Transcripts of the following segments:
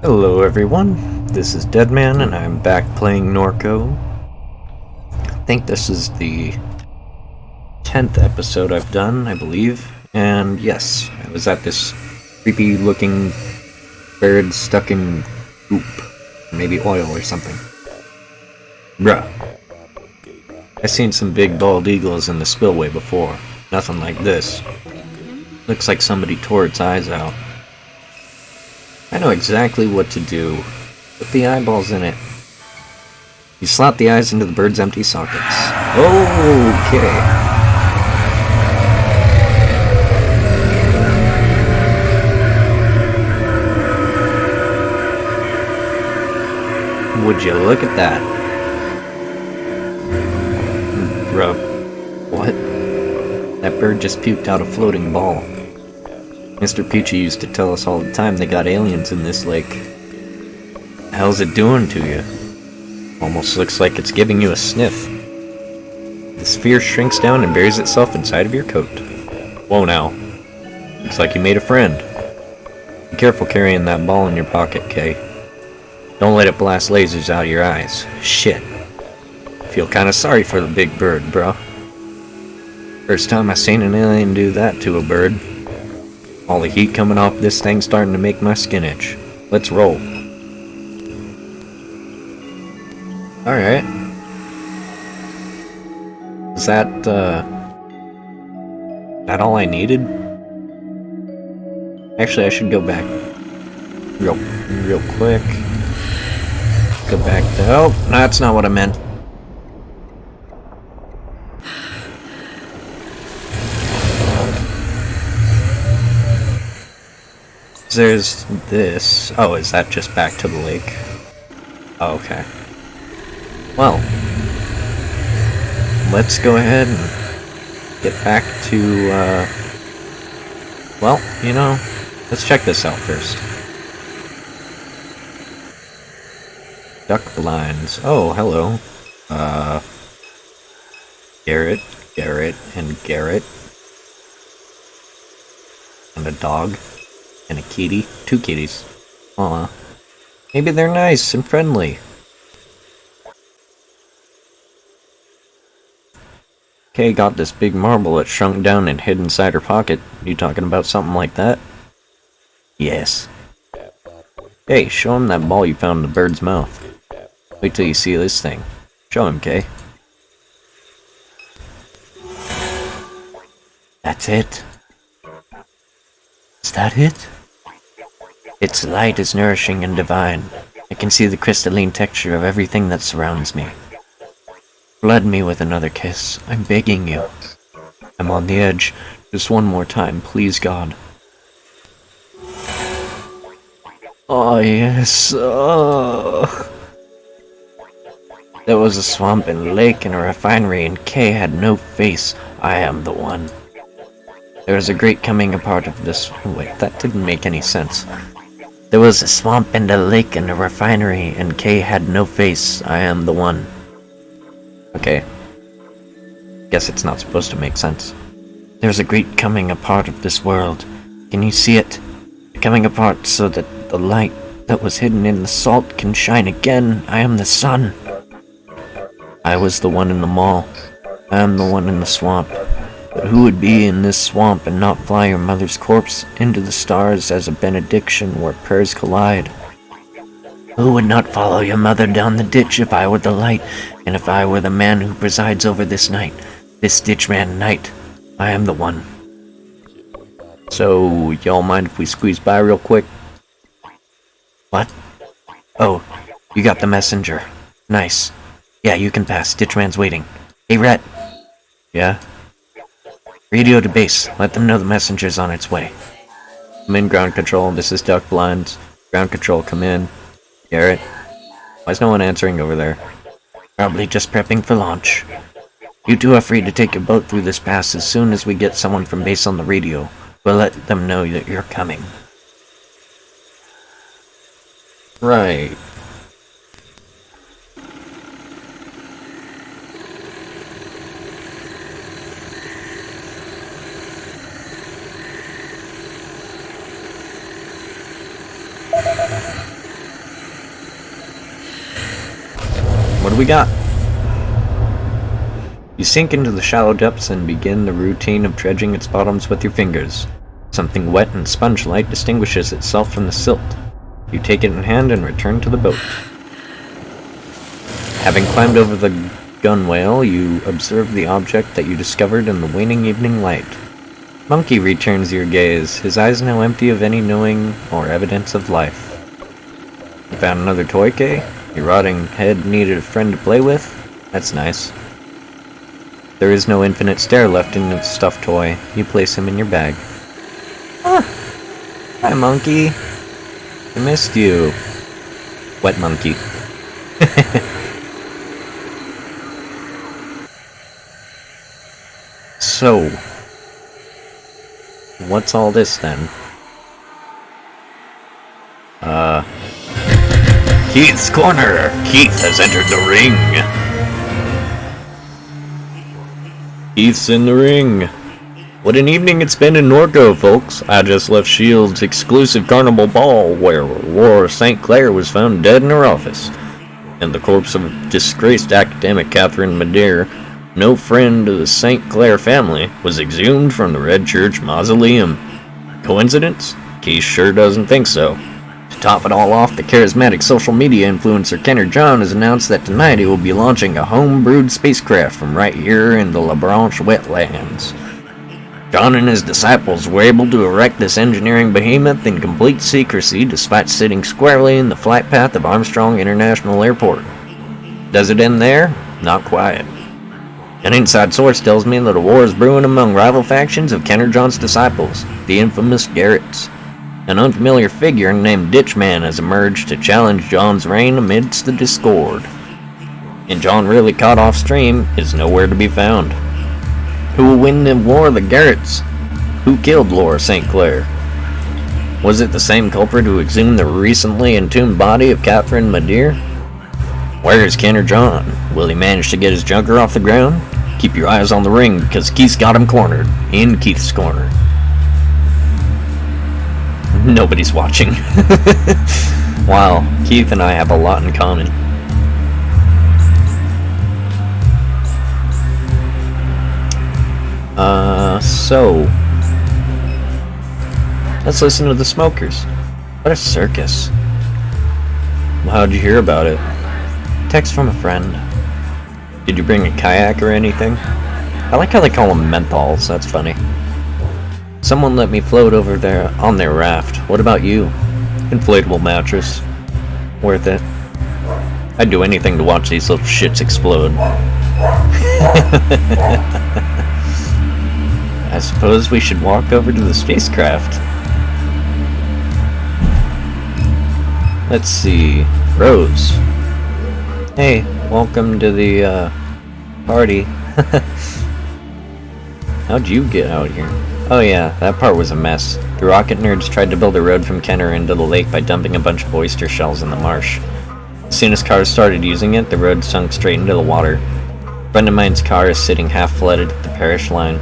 Hello everyone, this is Deadman and I'm back playing NORCO. I think this is the 10th episode I've done, I believe. And yes, I was at this creepy looking bird stuck in goop. Maybe oil or something. Bruh. I've seen some big bald eagles in the spillway before. Nothing like this. Looks like somebody tore its eyes out. I know exactly what to do. Put the eyeballs in it. You slot the eyes into the bird's empty sockets. Okay. Would you look at that? Bruh. What? That bird just puked out a floating ball. Mr. Peachy used to tell us all the time they got aliens in this lake. The hell's it doing to you? Almost looks like it's giving you a sniff. The sphere shrinks down and buries itself inside of your coat. Whoa now. Looks like you made a friend. Be careful carrying that ball in your pocket, Kay. Don't let it blast lasers out of your eyes. Shit. Feel kinda sorry for the big bird, bro. First time I seen an alien do that to a bird. All the heat coming off this thing starting to make my skin itch. Let's roll. Alright. Is that all I needed? Actually, I should go back real quick. Go back to... Oh, that's not what I meant. There's this. Oh, is that just back to the lake? Oh, okay. Well, let's go ahead and get back to, well, you know, let's check this out first. Duck blinds. Oh, hello. Garrett, and Garrett. And a dog. And a kitty. 2 kitties. Aw. Maybe they're nice and friendly. Kay got this big marble that shrunk down and hid inside her pocket. You talking about something like that? Yes. Hey, show him that ball you found in the bird's mouth. Wait till you see this thing. Show him, Kay. That's it. Is that it? Its light is nourishing and divine. I can see the crystalline texture of everything that surrounds me. Flood me with another kiss. I'm begging you. I'm on the edge. Just one more time, please, God. Oh, yes. Oh. There was a swamp and a lake and a refinery, and Kay had no face. I am the one. There was a great coming apart of this... Wait, that didn't make any sense. There was a swamp and a lake and a refinery, and Kay had no face. I am the one. Okay. Guess it's not supposed to make sense. There's a great coming apart of this world. Can you see it? Coming apart so that the light that was hidden in the salt can shine again. I am the sun. I was the one in the mall. I am the one in the swamp. But who would be in this swamp and not fly your mother's corpse into the stars as a benediction where prayers collide? Who would not follow your mother down the ditch if I were the light, and if I were the man who presides over this night, this ditchman night? I am the one. So, y'all mind if we squeeze by real quick? What? Oh, you got the messenger. Nice. Yeah, you can pass. Ditchman's waiting. Hey, Rhett. Yeah? Radio to base. Let them know the messenger's on its way. I'm in ground control. This is Duck Blinds. Ground control, come in. Garrett. Why is no one answering over there? Probably just prepping for launch. You two are free to take your boat through this pass as soon as we get someone from base on the radio. We'll let them know that you're coming. Right. do we got? You sink into the shallow depths and begin the routine of dredging its bottoms with your fingers. Something wet and sponge-like distinguishes itself from the silt. You take it in hand and return to the boat. Having climbed over the gunwale, you observe the object that you discovered in the waning evening light. Monkey returns your gaze, his eyes now empty of any knowing or evidence of life. You found another toy, Kay? Your rotting head needed a friend to play with? That's nice. There is no infinite stare left in the stuffed toy. You place him in your bag. Ah! Hi, monkey. I missed you. Wet monkey. So, what's all this then? Keith's corner! Keith has entered the ring! Keith's in the ring! What an evening it's been in Norco, folks! I just left S.H.I.E.L.D.'s exclusive carnival ball, where Laura St. Clair was found dead in her office, and the corpse of disgraced academic Catherine Madeir, no friend of the St. Clair family, was exhumed from the Red Church mausoleum. Coincidence? Keith sure doesn't think so. To top it all off, the charismatic social media influencer Kenner John has announced that tonight he will be launching a home-brewed spacecraft from right here in the La Branche wetlands. John and his disciples were able to erect this engineering behemoth in complete secrecy despite sitting squarely in the flight path of Armstrong International Airport. Does it end there? Not quite. An inside source tells me that a war is brewing among rival factions of Kenner John's disciples, the infamous Garretts. An unfamiliar figure named Ditchman has emerged to challenge John's reign amidst the discord. And John, really caught off stream, is nowhere to be found. Who will win the war of the Garretts? Who killed Laura St. Clair? Was it the same culprit who exhumed the recently entombed body of Catherine Madeir? Where is Kenner John? Will he manage to get his junker off the ground? Keep your eyes on the ring, because Keith's got him cornered. In Keith's corner. Nobody's watching. Wow, Keith and I have a lot in common. So let's listen to the Smokers. What a circus. Well, how'd you hear about it? Text from a friend. Did you bring a kayak or anything? I like how they call them menthols, that's funny. Someone let me float over there on their raft. What about you? Inflatable mattress. Worth it. I'd do anything to watch these little shits explode. I suppose we should walk over to the spacecraft. Let's see. Rose. Hey, welcome to the, party. How'd you get out here? Oh yeah, that part was a mess. The rocket nerds tried to build a road from Kenner into the lake by dumping a bunch of oyster shells in the marsh. As soon as cars started using it, the road sunk straight into the water. A friend of mine's car is sitting half-flooded at the parish line,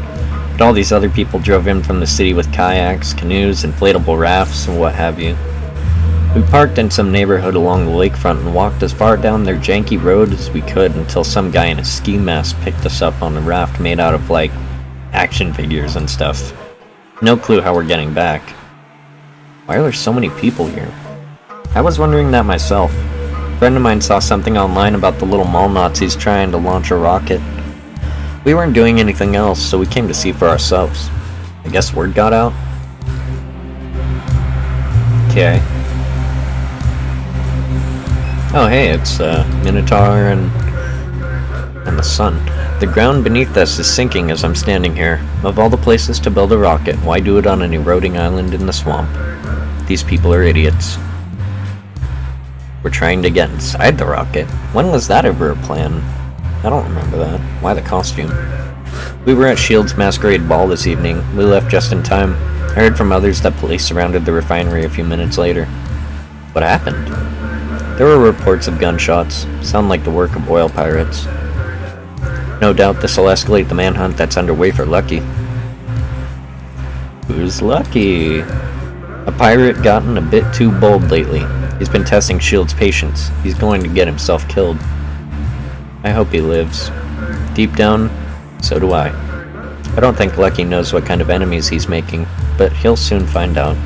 but all these other people drove in from the city with kayaks, canoes, inflatable rafts, and what have you. We parked in some neighborhood along the lakefront and walked as far down their janky road as we could until some guy in a ski mask picked us up on a raft made out of, like, action figures and stuff. No clue how we're getting back. Why are there so many people here? I was wondering that myself. A friend of mine saw something online about the little mall Nazis trying to launch a rocket. We weren't doing anything else, so we came to see for ourselves. I guess word got out? Okay. Oh hey, it's Minotaur and the sun. The ground beneath us is sinking as I'm standing here. Of all the places to build a rocket, why do it on an eroding island in the swamp? These people are idiots. We're trying to get inside the rocket. When was that ever a plan? I don't remember that. Why the costume? We were at S.H.I.E.L.D.'s masquerade ball this evening. We left just in time. I heard from others that police surrounded the refinery a few minutes later. What happened? There were reports of gunshots. Sound like the work of oil pirates. No doubt this will escalate the manhunt that's underway for Lucky. Who's Lucky? A pirate gotten a bit too bold lately. He's been testing S.H.I.E.L.D.'s patience. He's going to get himself killed. I hope he lives. Deep down, so do I. I don't think Lucky knows what kind of enemies he's making, but he'll soon find out.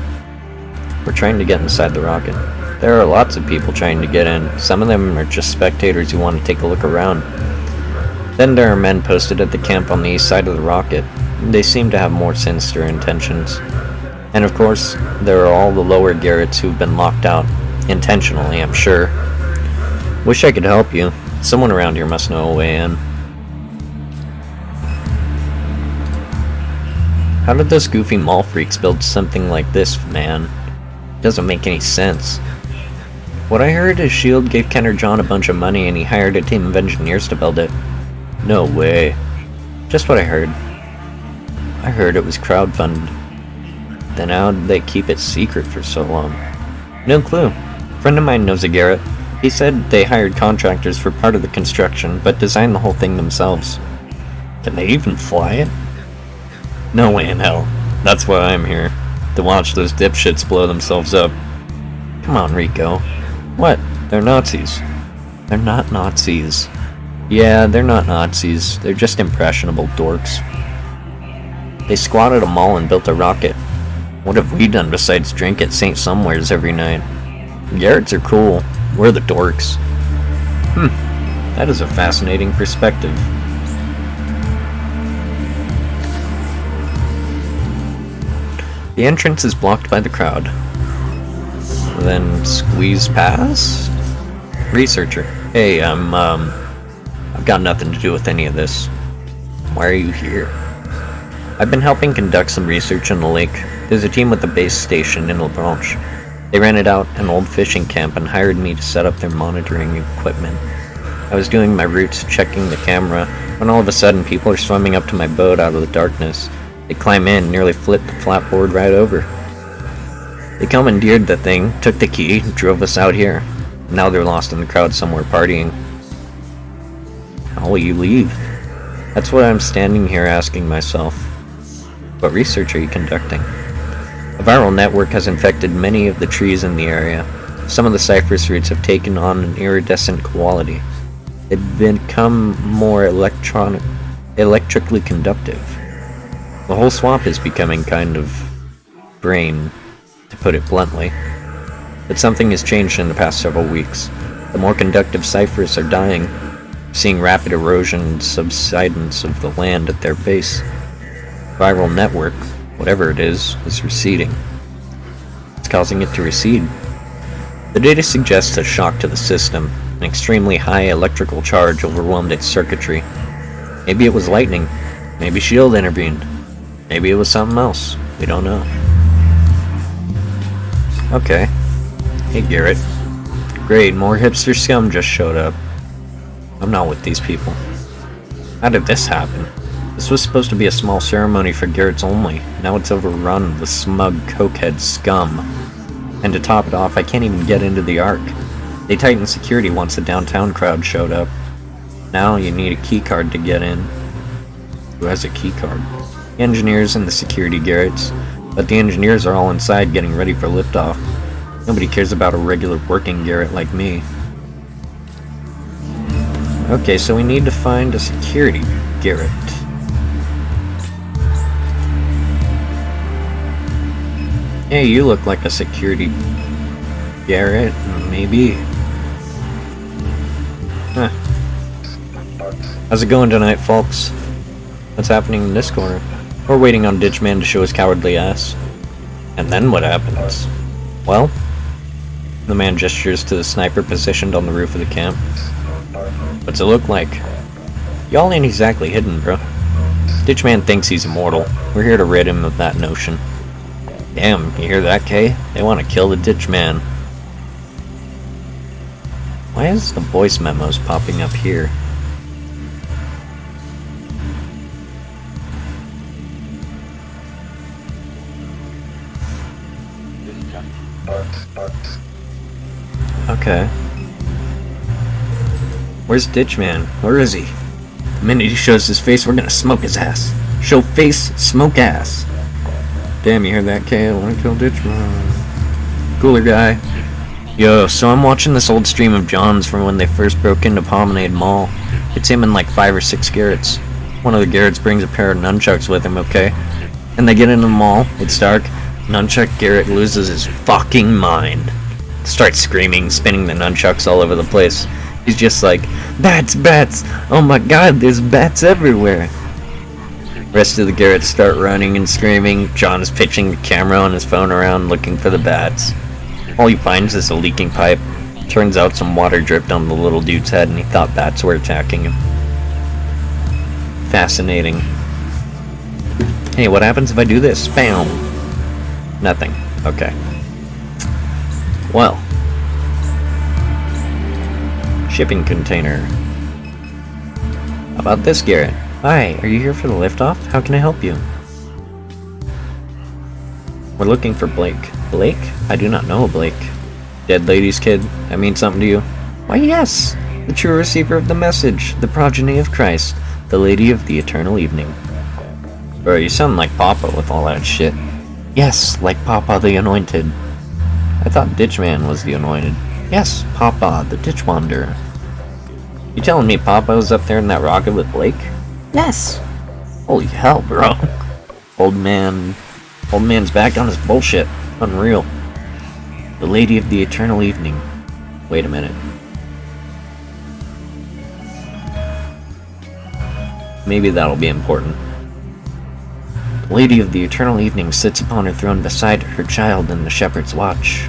We're trying to get inside the rocket. There are lots of people trying to get in. Some of them are just spectators who want to take a look around. Then there are men posted at the camp on the east side of the rocket. They seem to have more sinister intentions. And of course, there are all the lower Garretts who've been locked out. Intentionally, I'm sure. Wish I could help you. Someone around here must know a way in. How did those goofy mall freaks build something like this, man? Doesn't make any sense. What I heard is S.H.I.E.L.D. gave Kenner John a bunch of money and he hired a team of engineers to build it. No way. Just what I heard. I heard it was crowdfunded. Then how did they keep it secret for so long? No clue. A friend of mine knows a Garrett. He said they hired contractors for part of the construction, but designed the whole thing themselves. Can they even fly it? No way in hell. That's why I'm here. To watch those dipshits blow themselves up. Come on, Rico. What? They're Nazis. They're not Nazis. Yeah, they're not Nazis. They're just impressionable dorks. They squatted a mall and built a rocket. What have we done besides drink at St. Somewheres every night? Garretts are cool. We're the dorks. That is a fascinating perspective. The entrance is blocked by the crowd. Then squeeze past? Researcher. Hey, I've got nothing to do with any of this. Why are you here? I've been helping conduct some research on the lake. There's a team with the base station in La Branche. They rented out an old fishing camp and hired me to set up their monitoring equipment. I was doing my routes, checking the camera, when all of a sudden people are swimming up to my boat out of the darkness. They climb in, nearly flip the flatboard right over. They commandeered the thing, took the key, drove us out here. Now they're lost in the crowd somewhere partying. How will you leave? That's what I'm standing here asking myself. What research are you conducting? A viral network has infected many of the trees in the area. Some of the cypress roots have taken on an iridescent quality. They've become more electrically conductive. The whole swamp is becoming kind of brain, to put it bluntly. But something has changed in the past several weeks. The more conductive cypress are dying, seeing rapid erosion and subsidence of the land at their base. Viral network, whatever it is receding. It's causing it to recede. The data suggests a shock to the system. An extremely high electrical charge overwhelmed its circuitry. Maybe it was lightning. Maybe S.H.I.E.L.D. intervened. Maybe it was something else. We don't know. Okay. Hey, Garrett. Great, more hipster scum just showed up. I'm not with these people. How did this happen? This was supposed to be a small ceremony for Garretts only. Now it's overrun with smug cokehead scum. And to top it off, I can't even get into the Ark. They tightened security once the downtown crowd showed up. Now you need a keycard to get in. Who has a keycard? The engineers and the security Garretts. But the engineers are all inside getting ready for liftoff. Nobody cares about a regular working Garrett like me. Okay, so we need to find a security Garrett. Hey, you look like a security Garrett, maybe. Huh. How's it going tonight, folks? What's happening in this corner? We're waiting on Ditchman to show his cowardly ass. And then what happens? Well, the man gestures to the sniper positioned on the roof of the camp. What's it look like? Y'all ain't exactly hidden, bro. Ditchman thinks he's immortal. We're here to rid him of that notion. Damn, you hear that, Kay? They want to kill the Ditchman. Why is the voice memos popping up here? Okay. Where's Ditchman? Where is he? The minute he shows his face, we're gonna smoke his ass. Show face, smoke ass. Damn, you heard that, Kay? I wanna kill Ditchman. Cooler guy. Yo, so I'm watching this old stream of John's from when they first broke into Promenade Mall. It's him and like 5 or 6 Garretts. One of the Garretts brings a pair of nunchucks with him, okay? And they get into the mall, it's dark, Nunchuck Garrett loses his fucking mind. Starts screaming, spinning the nunchucks all over the place. He's just like, bats, bats! Oh my god, there's bats everywhere! Rest of the Garretts start running and screaming. John is pitching the camera on his phone around looking for the bats. All he finds is a leaking pipe. Turns out some water dripped on the little dude's head and he thought bats were attacking him. Fascinating. Hey, what happens if I do this? Bam! Nothing. Okay. Well. Shipping container. How about this, Garrett? Hi, are you here for the liftoff? How can I help you? We're looking for Blake. Blake? I do not know a Blake. Dead lady's kid? That means something to you? Why, yes! The true receiver of the message, the progeny of Christ, the lady of the eternal evening. Bro, you sound like Papa with all that shit. Yes, like Papa the Anointed. I thought Ditchman was the Anointed. Yes, Papa, the Ditch Wanderer. You telling me Papa was up there in that rocket with Blake? Yes. Holy hell, bro. Old man's back on his bullshit. Unreal. The Lady of the Eternal Evening. Wait a minute. Maybe that'll be important. The Lady of the Eternal Evening sits upon her throne beside her child in the Shepherd's Watch.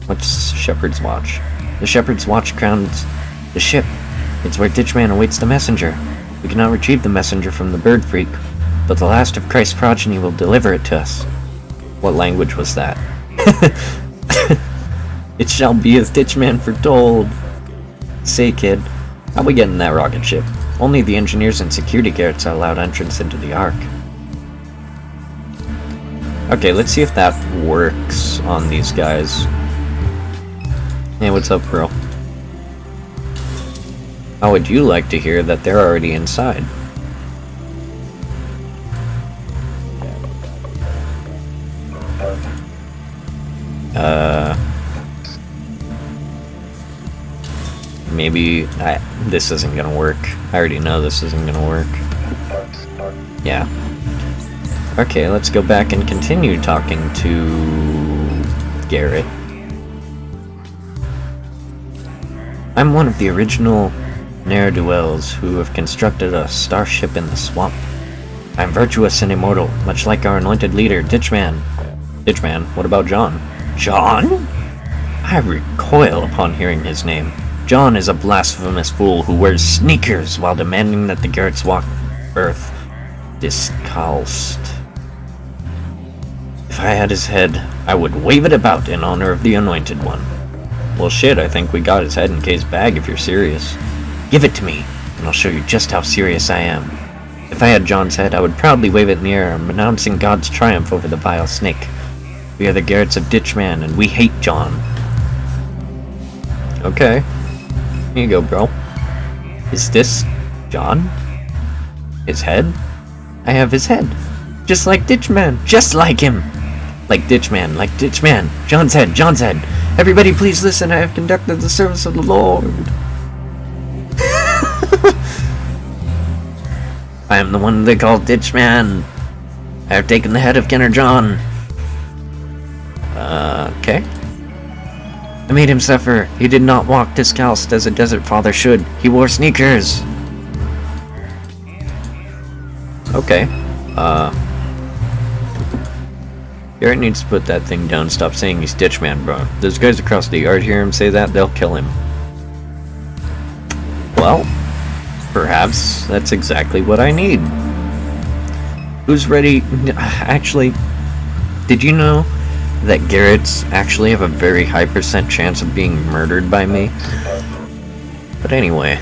What's Shepherd's Watch? The Shepherd's Watch crowns the ship. It's where Ditchman awaits the messenger. We cannot retrieve the messenger from the bird freak, but the last of Christ's progeny will deliver it to us. What language was that? It shall be as Ditchman foretold. Say, kid, how we get in that rocket ship? Only the engineers and security guards are allowed entrance into the Ark. Okay, let's see if that works on these guys. Hey, what's up, bro? How would you like to hear that they're already inside? Maybe this isn't gonna work. I already know this isn't gonna work. Yeah. Okay, let's go back and continue talking to Garrett. I'm one of the original ne'er-do-wells who have constructed a starship in the swamp. I'm virtuous and immortal, much like our anointed leader, Ditchman. Ditchman? What about John? John? I recoil upon hearing his name. John is a blasphemous fool who wears sneakers while demanding that the Garretts walk Earth discalced. If I had his head, I would wave it about in honor of the Anointed One. Well shit, I think we got his head in Kay's bag if you're serious. Give it to me, and I'll show you just how serious I am. If I had John's head, I would proudly wave it in the air, announcing God's triumph over the vile snake. We are the Garretts of Ditchman, and we hate John. Okay. Here you go, bro. Is this John? His head? I have his head. Just like Ditchman. Just like him. Like Ditchman. Like Ditchman. John's head. John's head. Everybody please listen. I have conducted the service of the Lord. I am the one they call Ditchman. I have taken the head of Kenner John. Okay. I made him suffer. He did not walk discalced as a desert father should. He wore sneakers. Okay. Garrett needs to put that thing down. Stop saying he's Ditchman, bro. Those guys across the yard hear him say that, they'll kill him. Well, perhaps that's exactly what I need. Who's ready? Actually, did you know that Garretts actually have a very high % chance of being murdered by me? But anyway,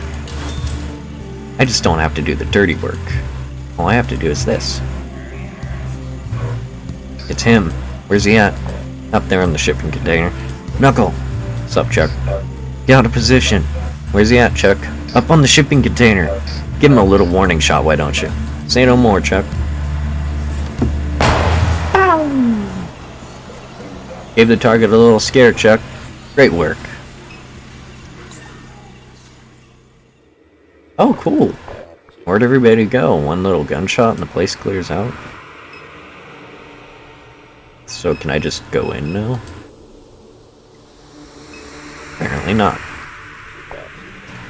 I just don't have to do the dirty work. All I have to do is this. It's him. Where's he at? Up there in the shipping container. Knuckle! What's up, Chuck? Get out of position. Where's he at, Chuck? Up on the shipping container. Give him a little warning shot, why don't you? Say no more, Chuck. Gave the target a little scare, Chuck. Great work. Oh, cool. Where'd everybody go? One little gunshot and the place clears out? So can I just go in now? Apparently not.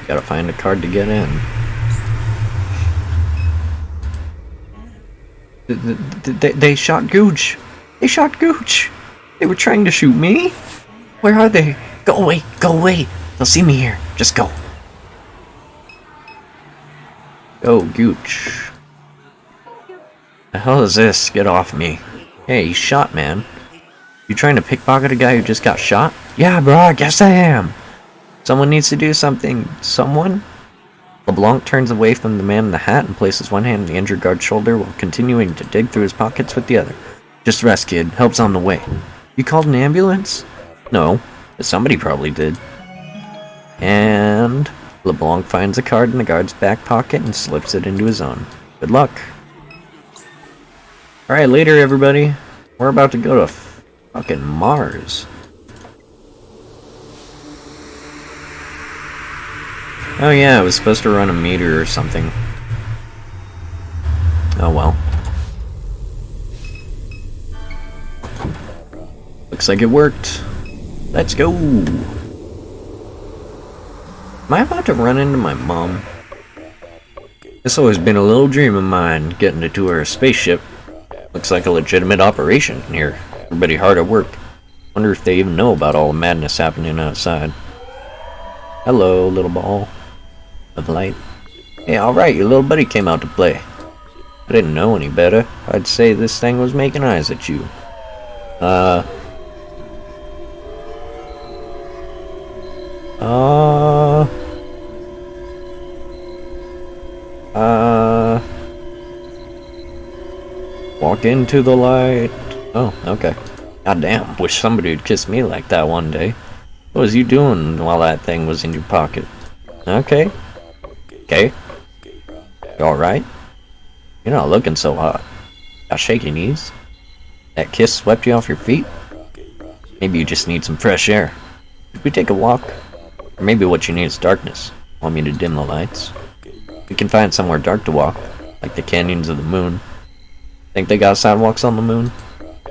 Gotta find a card to get in. They shot Gooch! They shot Gooch! They were trying to shoot me? Where are they? Go away! Go away! They'll see me here. Just go. Go, Gooch. The hell is this? Get off me. Hey, he's shot, man. You trying to pickpocket a guy who just got shot? Yeah, bro, I guess I am. Someone needs to do something. Someone? LeBlanc turns away from the man in the hat and places one hand on the injured guard's shoulder while continuing to dig through his pockets with the other. Just rest, kid. Help's on the way. You called an ambulance? No, but somebody probably did. And LeBlanc finds a card in the guard's back pocket and slips it into his own. Good luck. Alright, later everybody. We're about to go to fucking Mars. Oh yeah, I was supposed to run a meter or something. Oh well. Looks like it worked. Let's go! Am I about to run into my mom? It's always been a little dream of mine, getting to tour a spaceship. Looks like a legitimate operation here. Everybody hard at work. Wonder if they even know about all the madness happening outside. Hello, little ball of light. Hey, alright, your little buddy came out to play. I didn't know any better. I'd say this thing was making eyes at you. Walk into the light. Oh, okay. Goddamn, wish somebody would kiss me like that one day. What was you doing while that thing was in your pocket? Okay. Okay. You alright? You're not looking so hot. Got shaky knees? That kiss swept you off your feet? Maybe you just need some fresh air. Should we take a walk? Or maybe what you need is darkness. Want me to dim the lights? We can find somewhere dark to walk, like the canyons of the moon. Think they got sidewalks on the moon?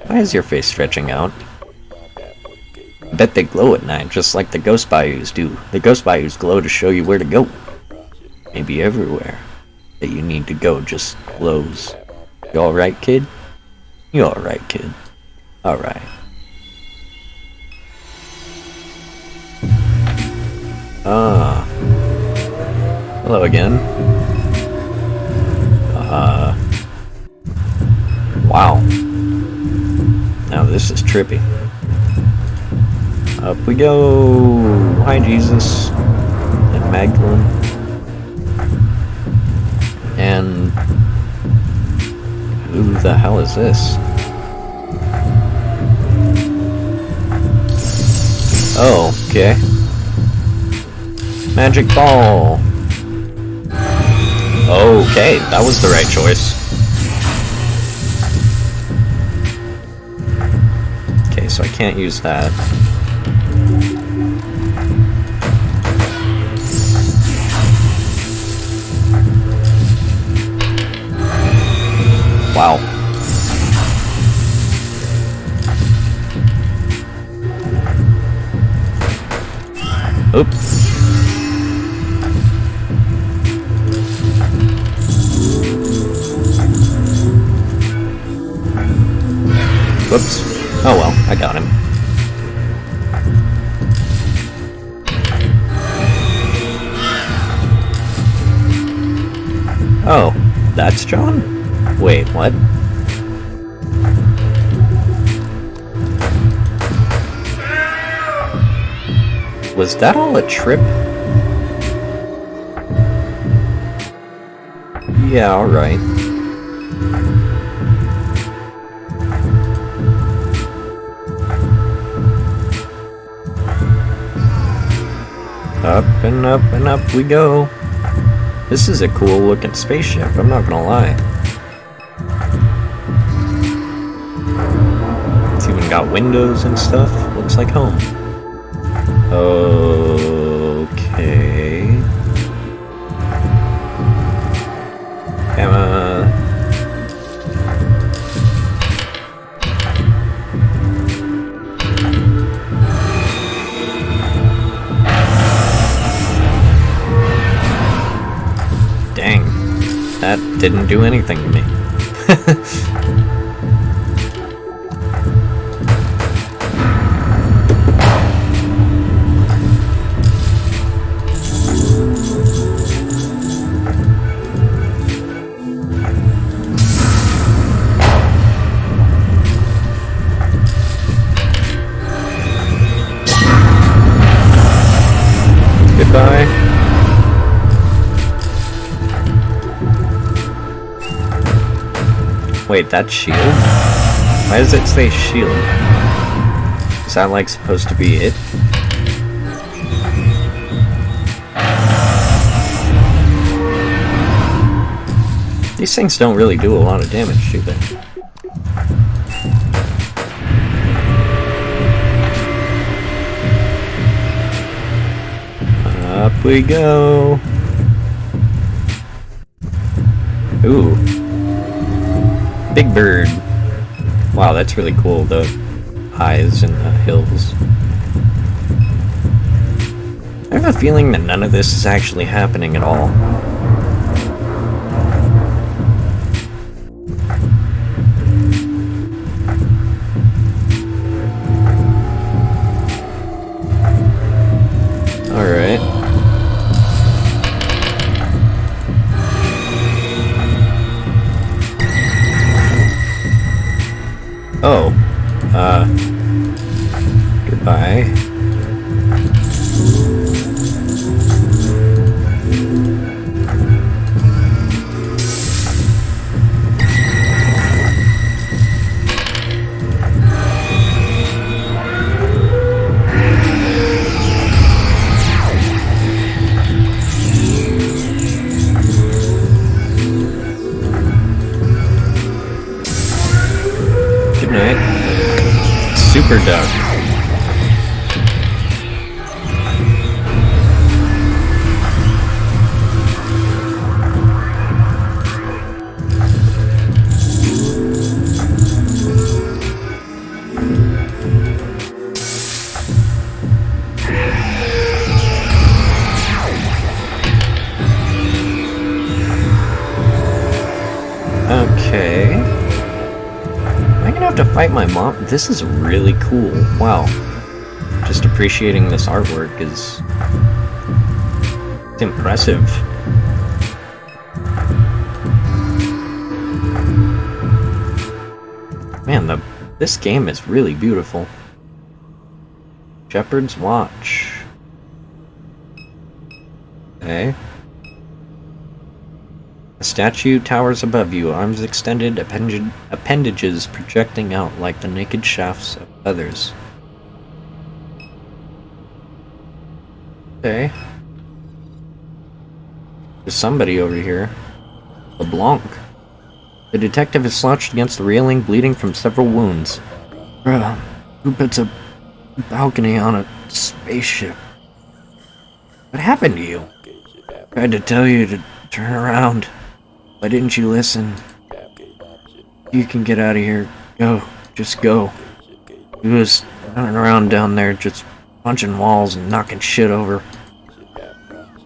Why is your face stretching out? I bet they glow at night, just like the ghost bayous do. The ghost bayous glow to show you where to go. Maybe everywhere that you need to go just glows. You alright, kid? You alright, kid. Alright. Hello again. Wow. Now this is trippy. Up we go. Hi, Jesus. And Magdalene. And who the hell is this? Oh, okay. Magic ball. Okay, that was the right choice. Okay, so I can't use that. Wow. Oops. Whoops. Oh well, I got him. Oh, that's John? Wait, what? Was that all a trip? Yeah, alright. Up and up and up we go. This is a cool looking spaceship, I'm not gonna lie. It's even got windows and stuff. Looks like home. Okay. didn't do anything to me. Goodbye. Wait, that's shield? Why does it say shield? Is that like supposed to be it? These things don't really do a lot of damage, do they? Up we go. Ooh. Big bird. Wow, that's really cool, the eyes and the hills. I have a feeling that none of this is actually happening at all. Alright. Oh. Goodbye. Good night. Super duck. Okay. Am I gonna have to fight my mom? This is really cool. Wow. Just appreciating this artwork is... it's impressive. Man, this game is really beautiful. Shepherd's Watch. Okay. A statue towers above you, arms extended, appendages projecting out like the naked shafts of feathers. Okay. There's somebody over here. LeBlanc. The detective is slouched against the railing, bleeding from several wounds. Bruh, who puts a balcony on a spaceship? What happened to you? Tried to tell you to turn around. Why didn't you listen? You can get out of here. Go. Just go. He was running around down there just punching walls and knocking shit over.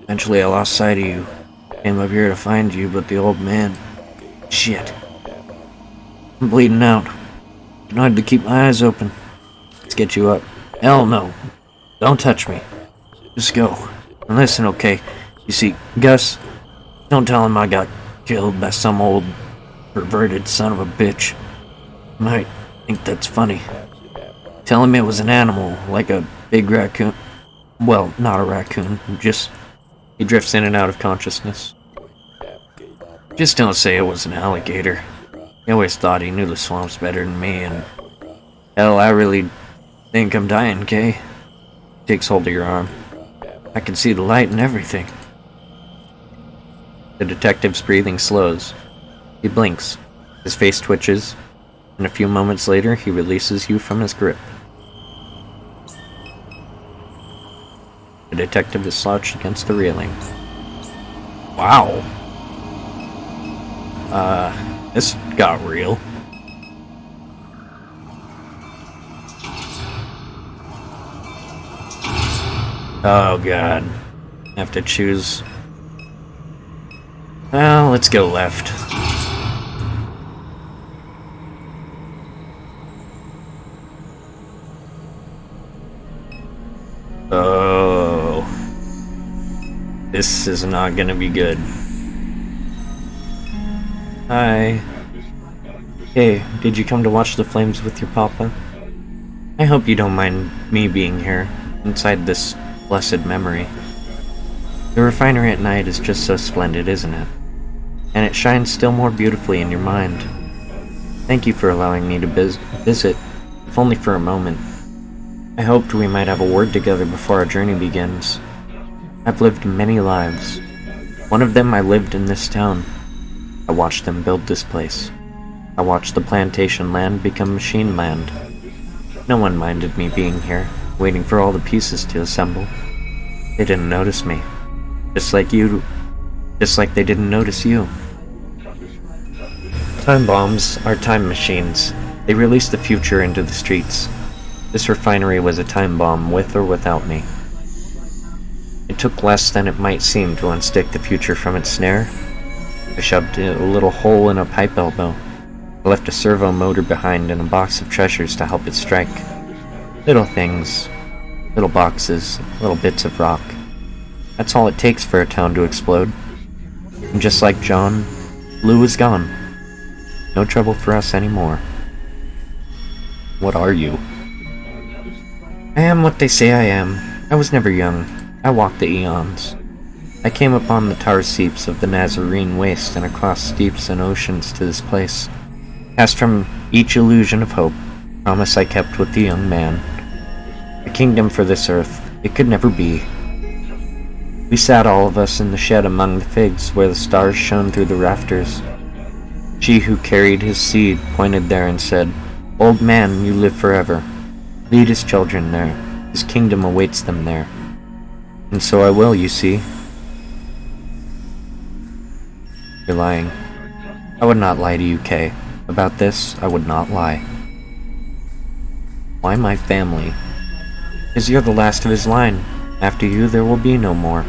Eventually I lost sight of you. Came up here to find you, but the old man... shit. I'm bleeding out. I had to keep my eyes open. Let's get you up. Hell no. Don't touch me. Just go. And listen, okay? You see, Gus, don't tell him I got killed by some old perverted son of a bitch. You might think that's funny. Tell him it was an animal, like a big raccoon. Well, not a raccoon, just... he drifts in and out of consciousness. Just don't say it was an alligator. He always thought he knew the swamps better than me, and... hell, I really think I'm dying, Kay. Takes hold of your arm. I can see the light and everything. The detective's breathing slows. He blinks. His face twitches, and a few moments later, he releases you from his grip. The detective is slouched against the railing. Wow. This got real. Oh god. I have to choose. Well, let's go left. Oh. This is not gonna be good. Hi. Hey, did you come to watch the flames with your papa? I hope you don't mind me being here, inside this blessed memory. The refinery at night is just so splendid, isn't it? And it shines still more beautifully in your mind. Thank you for allowing me to visit, if only for a moment. I hoped we might have a word together before our journey begins. I've lived many lives. One of them I lived in this town. I watched them build this place. I watched the plantation land become machine land. No one minded me being here, waiting for all the pieces to assemble. They didn't notice me. Just like they didn't notice you. Time bombs are time machines. They release the future into the streets. This refinery was a time bomb with or without me. It took less than it might seem to unstick the future from its snare. I shoved a little hole in a pipe elbow. I left a servo motor behind and a box of treasures to help it strike. Little things. Little boxes. Little bits of rock. That's all it takes for a town to explode. And just like John, Lou is gone. No trouble for us anymore. What are you? I am what they say I am. I was never young. I walked the eons. I came upon the tar seeps of the Nazarene waste and across steeps and oceans to this place. Cast from each illusion of hope, promise I kept with the young man. A kingdom for this earth, it could never be. We sat all of us in the shed among the figs where the stars shone through the rafters. She who carried his seed pointed there and said, "Old man, you live forever. Lead his children there. His kingdom awaits them there." And so I will, you see. You're lying. I would not lie to you, Kay. About this, I would not lie. Why my family? Because you're the last of his line. After you, there will be no more.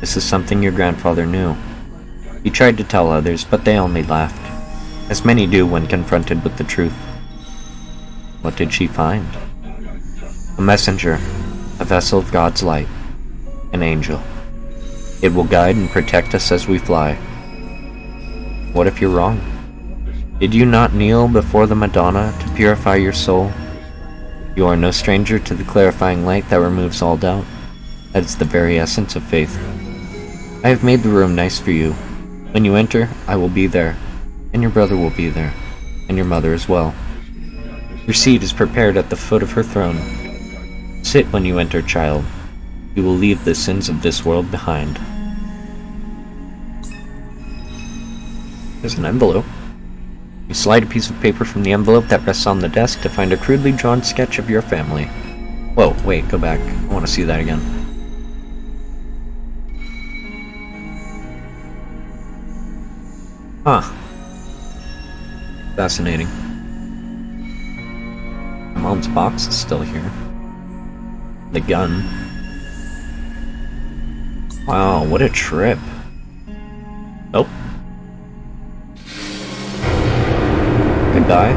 This is something your grandfather knew. He tried to tell others, but they only laughed, as many do when confronted with the truth. What did she find? A messenger, a vessel of God's light, an angel. It will guide and protect us as we fly. What if you're wrong? Did you not kneel before the Madonna to purify your soul? You are no stranger to the clarifying light that removes all doubt. That is the very essence of faith. I have made the room nice for you. When you enter, I will be there, and your brother will be there, and your mother as well. Your seat is prepared at the foot of her throne. Sit when you enter, child. You will leave the sins of this world behind. There's an envelope. You slide a piece of paper from the envelope that rests on the desk to find a crudely drawn sketch of your family. Whoa, wait, go back. I want to see that again. Huh. Fascinating. My mom's box is still here. The gun. Wow, what a trip. Nope. Goodbye.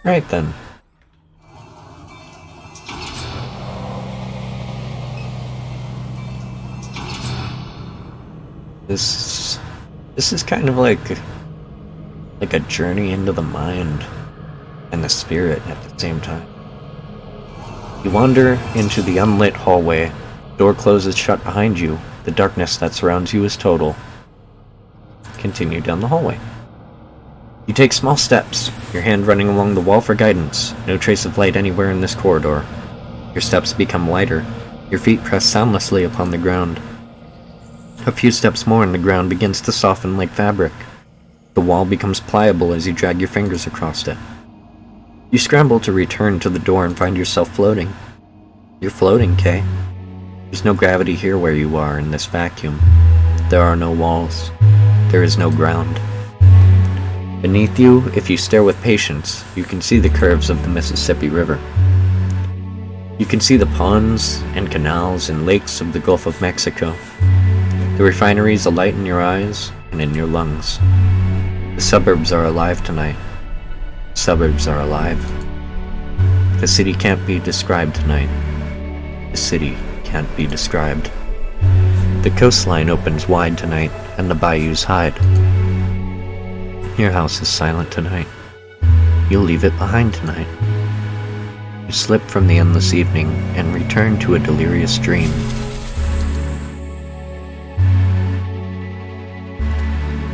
Right then. This is kind of like a journey into the mind and the spirit at the same time. You wander into the unlit hallway. Door closes shut behind you. The darkness that surrounds you is total. Continue down the hallway. You take small steps, your hand running along the wall for guidance. No trace of light anywhere in this corridor. Your steps become lighter. Your feet press soundlessly upon the ground. A few steps more and the ground begins to soften like fabric. The wall becomes pliable as you drag your fingers across it. You scramble to return to the door and find yourself floating. You're floating, Kay. There's no gravity here where you are in this vacuum. There are no walls. There is no ground. Beneath you, if you stare with patience, you can see the curves of the Mississippi River. You can see the ponds and canals and lakes of the Gulf of Mexico. The refinery is alight in your eyes and in your lungs. The suburbs are alive tonight. The suburbs are alive. The city can't be described tonight. The city can't be described. The coastline opens wide tonight, and the bayous hide. Your house is silent tonight. You'll leave it behind tonight. You slip from the endless evening and return to a delirious dream.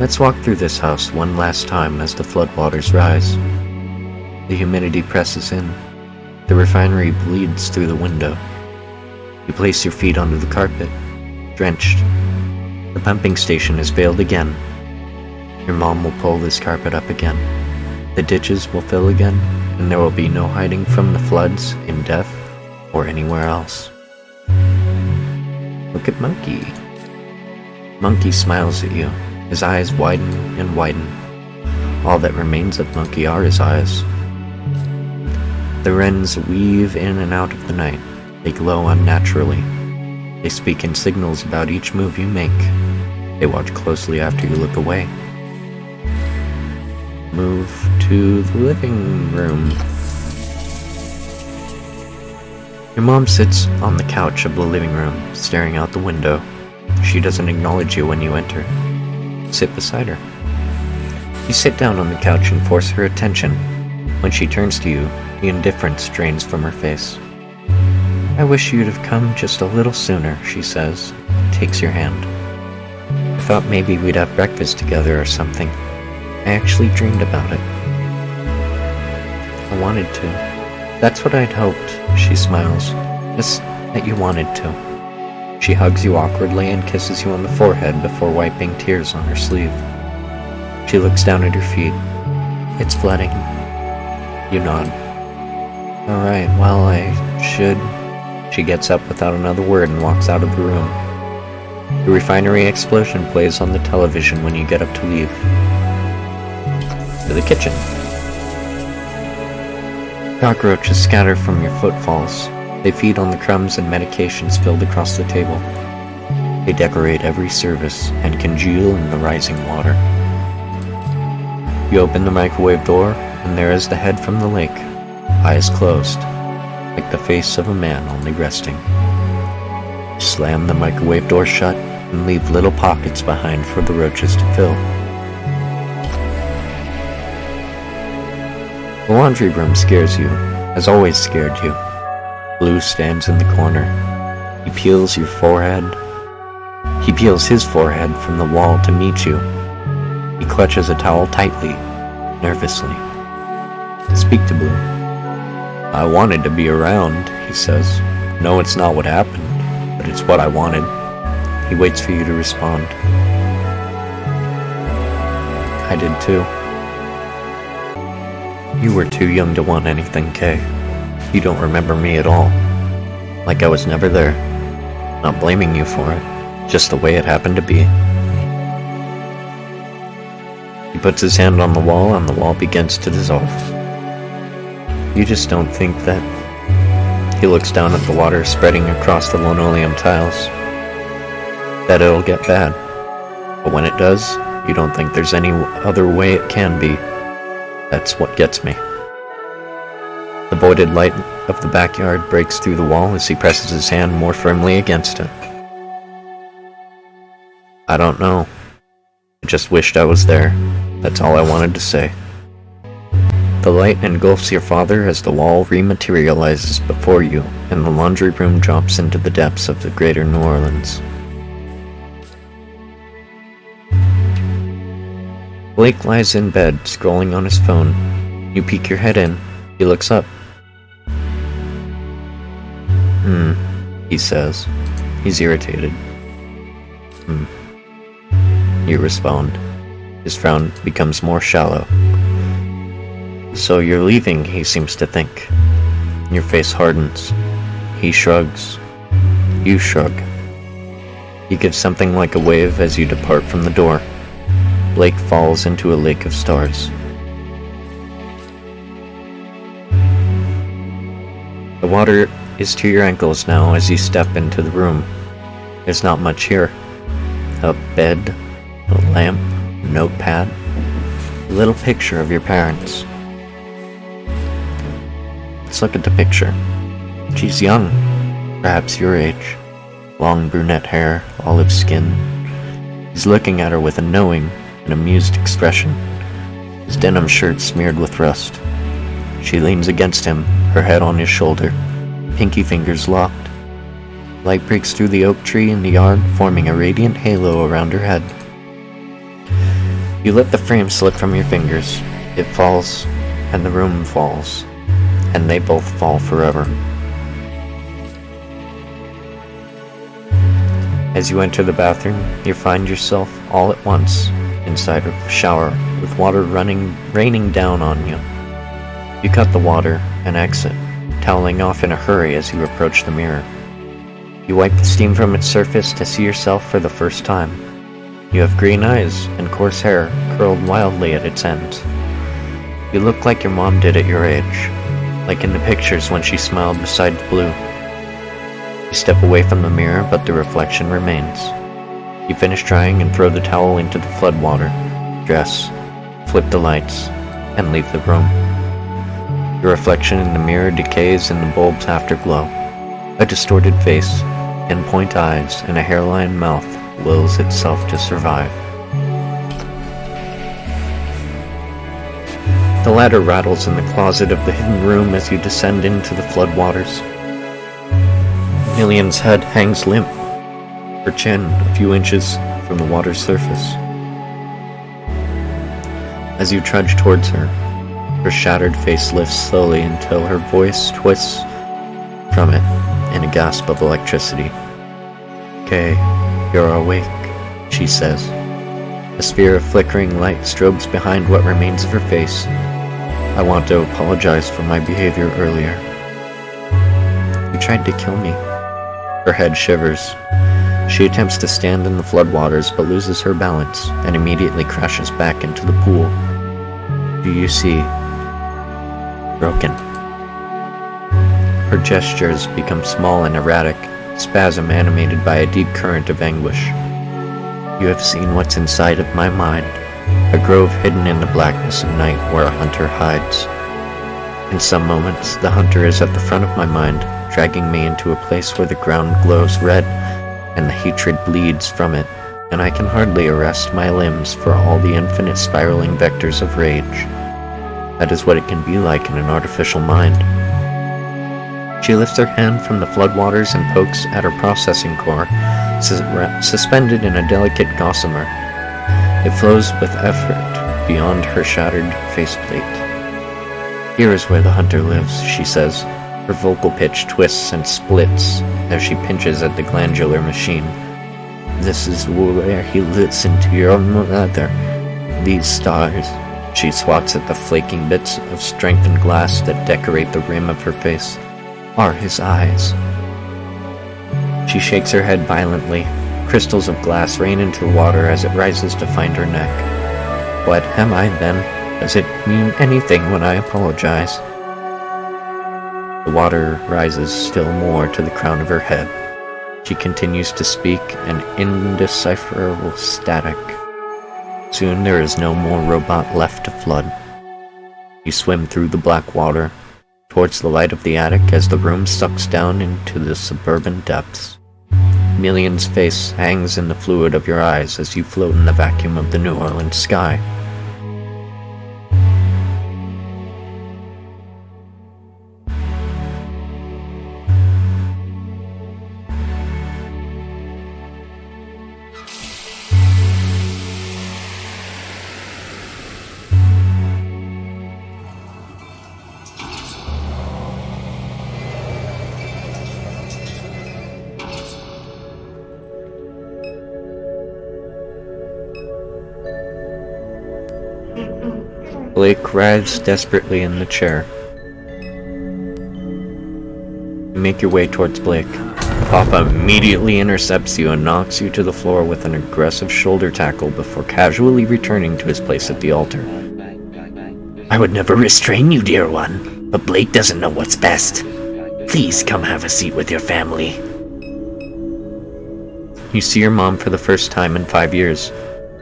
Let's walk through this house one last time as the floodwaters rise. The humidity presses in. The refinery bleeds through the window. You place your feet onto the carpet, drenched. The pumping station is veiled again. Your mom will pull this carpet up again. The ditches will fill again, and there will be no hiding from the floods in death or anywhere else. Look at Monkey. Monkey smiles at you. His eyes widen and widen. All that remains of Monkey are his eyes. The wrens weave in and out of the night. They glow unnaturally. They speak in signals about each move you make. They watch closely after you look away. Move to the living room. Your mom sits on the couch of the living room, staring out the window. She doesn't acknowledge you when you enter. Sit beside her. You sit down on the couch and force her attention. When she turns to you, the indifference drains from her face. I wish you'd have come just a little sooner, she says, and takes your hand. I thought maybe we'd have breakfast together or something. I actually dreamed about it. I wanted to. That's what I'd hoped, she smiles. Just that you wanted to. She hugs you awkwardly and kisses you on the forehead before wiping tears on her sleeve. She looks down at your feet. It's flooding. You nod. Alright, well, I should... She gets up without another word and walks out of the room. The refinery explosion plays on the television when you get up to leave. To the kitchen. Cockroaches scatter from your footfalls. They feed on the crumbs and medication spilled across the table. They decorate every service and congeal in the rising water. You open the microwave door, and there is the head from the lake, eyes closed, like the face of a man only resting. You slam the microwave door shut and leave little pockets behind for the roaches to fill. The laundry room scares you, has always scared you. Blue stands in the corner. He peels his forehead from the wall to meet you. He clutches a towel tightly, nervously. Speak to Blue. I wanted to be around, he says. No, it's not what happened, but it's what I wanted. He waits for you to respond. I did too. You were too young to want anything, Kay. You don't remember me at all. Like I was never there. Not blaming you for it, just the way it happened to be. He puts his hand on the wall and the wall begins to dissolve. You just don't think that... He looks down at the water spreading across the linoleum tiles. That it'll get bad. But when it does, you don't think there's any other way it can be. That's what gets me. The voided light of the backyard breaks through the wall as he presses his hand more firmly against it. I don't know. I just wished I was there. That's all I wanted to say. The light engulfs your father as the wall rematerializes before you, and the laundry room drops into the depths of the greater New Orleans. Blake lies in bed, scrolling on his phone. You peek your head in. He looks up. He says. He's irritated. You respond. His frown becomes more shallow. So you're leaving, he seems to think. Your face hardens. He shrugs. You shrug. He gives something like a wave as you depart from the door. Blake falls into a lake of stars. The water is to your ankles now as you step into the room. There's not much here. A bed, a lamp, a notepad, a little picture of your parents. Let's look at the picture. She's young, perhaps your age. Long brunette hair, olive skin. He's looking at her with a knowing and amused expression, his denim shirt smeared with rust. She leans against him, her head on his shoulder, pinky fingers locked. Light breaks through the oak tree in the yard, forming a radiant halo around her head. You let the frame slip from your fingers. It falls, and the room falls, and they both fall forever. As you enter the bathroom, you find yourself all at once inside a shower with water raining down on you. You cut the water and exit, toweling off in a hurry as you approach the mirror. You wipe the steam from its surface to see yourself for the first time. You have green eyes and coarse hair curled wildly at its ends. You look like your mom did at your age, like in the pictures when she smiled beside the blue. You step away from the mirror, but the reflection remains. You finish drying and throw the towel into the floodwater, dress, flip the lights, and leave the room. Your reflection in the mirror decays in the bulb's afterglow. A distorted face, pinpoint eyes, and a hairline mouth wills itself to survive. The ladder rattles in the closet of the hidden room as you descend into the floodwaters. Million's head hangs limp, her chin a few inches from the water's surface. As you trudge towards her, her shattered face lifts slowly until her voice twists from it in a gasp of electricity. "Kay, you're awake," she says. A sphere of flickering light strobes behind what remains of her face. "I want to apologize for my behavior earlier. You tried to kill me." Her head shivers. She attempts to stand in the floodwaters but loses her balance and immediately crashes back into the pool. Do you see? Broken. Her gestures become small and erratic, spasm animated by a deep current of anguish. You have seen what's inside of my mind, a grove hidden in the blackness of night where a hunter hides. In some moments, the hunter is at the front of my mind, dragging me into a place where the ground glows red and the hatred bleeds from it, and I can hardly arrest my limbs for all the infinite spiraling vectors of rage. That is what it can be like in an artificial mind. She lifts her hand from the floodwaters and pokes at her processing core, suspended in a delicate gossamer. It flows with effort beyond her shattered faceplate. "Here is where the hunter lives," she says. Her vocal pitch twists and splits as she pinches at the glandular machine. "This is where he listened to your mother. These stars," she swats at the flaking bits of strengthened glass that decorate the rim of her face, "are his eyes." She shakes her head violently. Crystals of glass rain into the water as it rises to find her neck. "What am I then? Does it mean anything when I apologize?" The water rises still more to the crown of her head. She continues to speak, an indecipherable static. Soon there is no more robot left to flood. You swim through the black water, towards the light of the attic as the room sucks down into the suburban depths. Million's face hangs in the fluid of your eyes as you float in the vacuum of the New Orleans sky. Blake writhes desperately in the chair. You make your way towards Blake. Papa immediately intercepts you and knocks you to the floor with an aggressive shoulder tackle before casually returning to his place at the altar. "I would never restrain you, dear one, but Blake doesn't know what's best. Please come have a seat with your family. You see your mom for the first time in 5 years.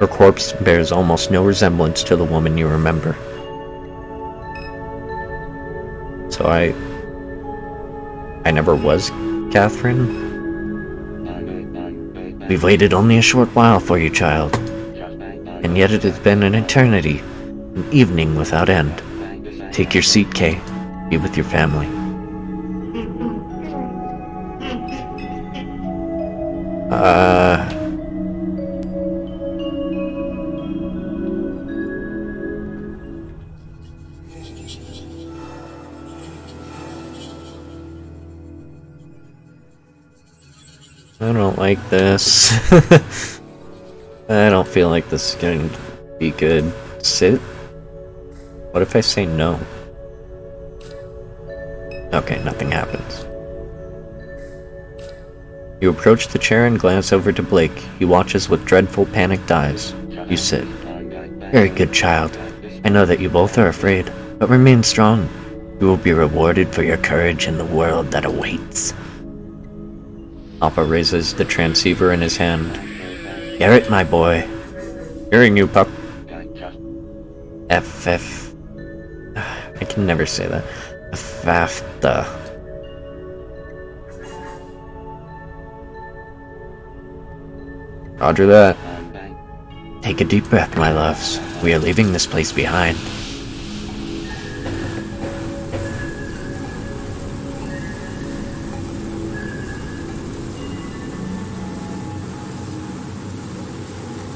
Her corpse bears almost no resemblance to the woman you remember. So I never was Catherine? We've waited only a short while for you, child. And yet it has been an eternity, an evening without end. Take your seat, Kay. Be with your family. I don't like this. I don't feel like this is going to be good. Sit? What if I say no? Okay, nothing happens. You approach the chair and glance over to Blake. He watches with dreadful, panicked eyes. You sit. Very good, child. I know that you both are afraid, but remain strong. You will be rewarded for your courage in the world that awaits. Appa raises the transceiver in his hand. Garrett, my boy. Hearing you, pup. FF. I can never say that. FAFTA. Roger that. Take a deep breath, my loves. We are leaving this place behind.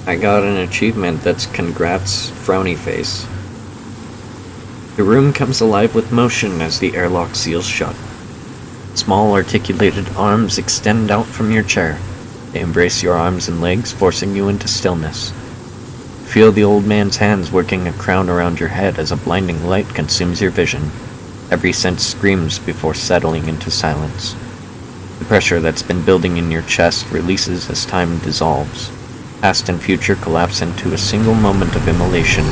I got an achievement that's congrats, frowny face. The room comes alive with motion as the airlock seals shut. Small articulated arms extend out from your chair. They embrace your arms and legs, forcing you into stillness. Feel the old man's hands working a crown around your head as a blinding light consumes your vision. Every sense screams before settling into silence. The pressure that's been building in your chest releases as time dissolves. Past and future collapse into a single moment of immolation.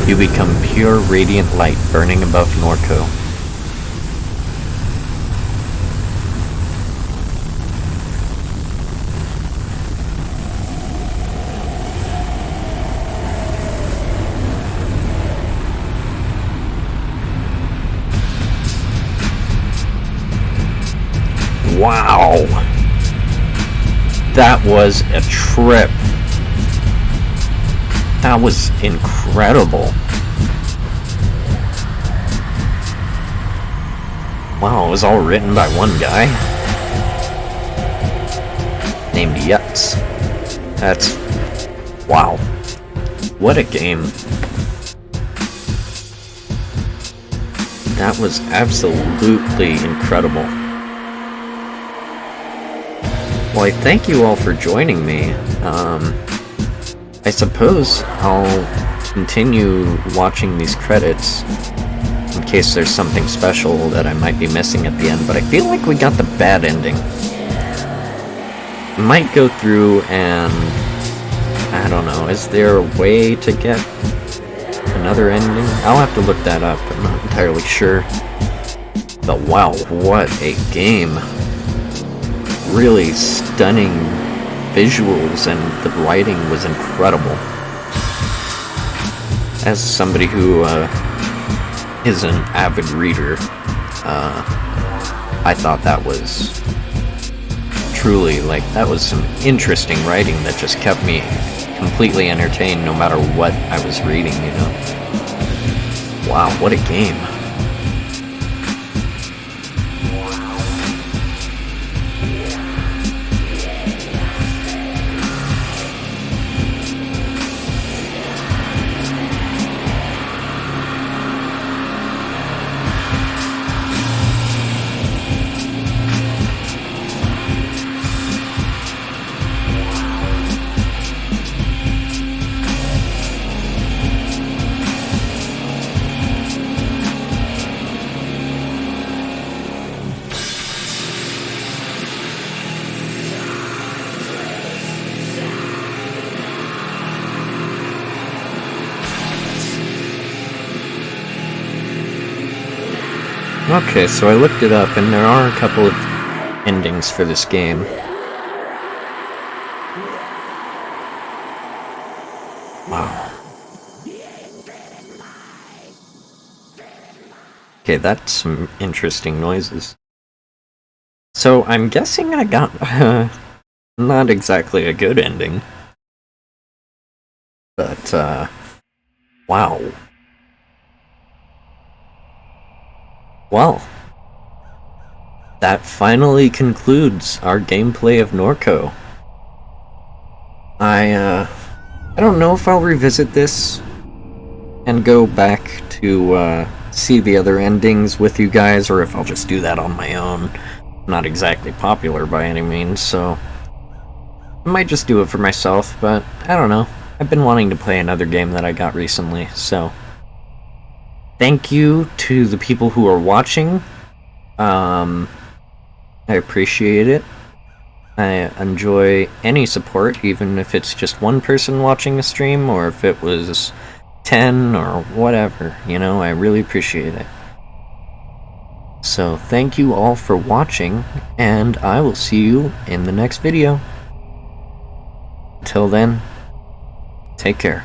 You become pure radiant light burning above NORCO. Wow! That was a trip. That was incredible. Wow, it was all written by one guy named Yutz. That's... wow. What a game. That was absolutely incredible. Well, I thank you all for joining me. I suppose I'll continue watching these credits in case there's something special that I might be missing at the end, but I feel like we got the bad ending. I might go through and... I don't know, is there a way to get another ending? I'll have to look that up, I'm not entirely sure. But wow, what a game. Really stunning visuals, and the writing was incredible. As somebody who is an avid reader, I thought that was truly, like, that was some interesting writing that just kept me completely entertained no matter what I was reading, you know. Wow, what a game. Okay, so I looked it up, and there are a couple of endings for this game. Wow. Okay, that's some interesting noises. So I'm guessing I got not exactly a good ending. But, wow. Well, that finally concludes our gameplay of NORCO. I don't know if I'll revisit this and go back to, see the other endings with you guys, or if I'll just do that on my own. Not exactly popular by any means, so I might just do it for myself, but I don't know. I've been wanting to play another game that I got recently, so thank you to the people who are watching. I appreciate it. I enjoy any support, even if it's just one person watching the stream, or if it was 10 or whatever, you know, I really appreciate it. So thank you all for watching, and I will see you in the next video. Until then, take care.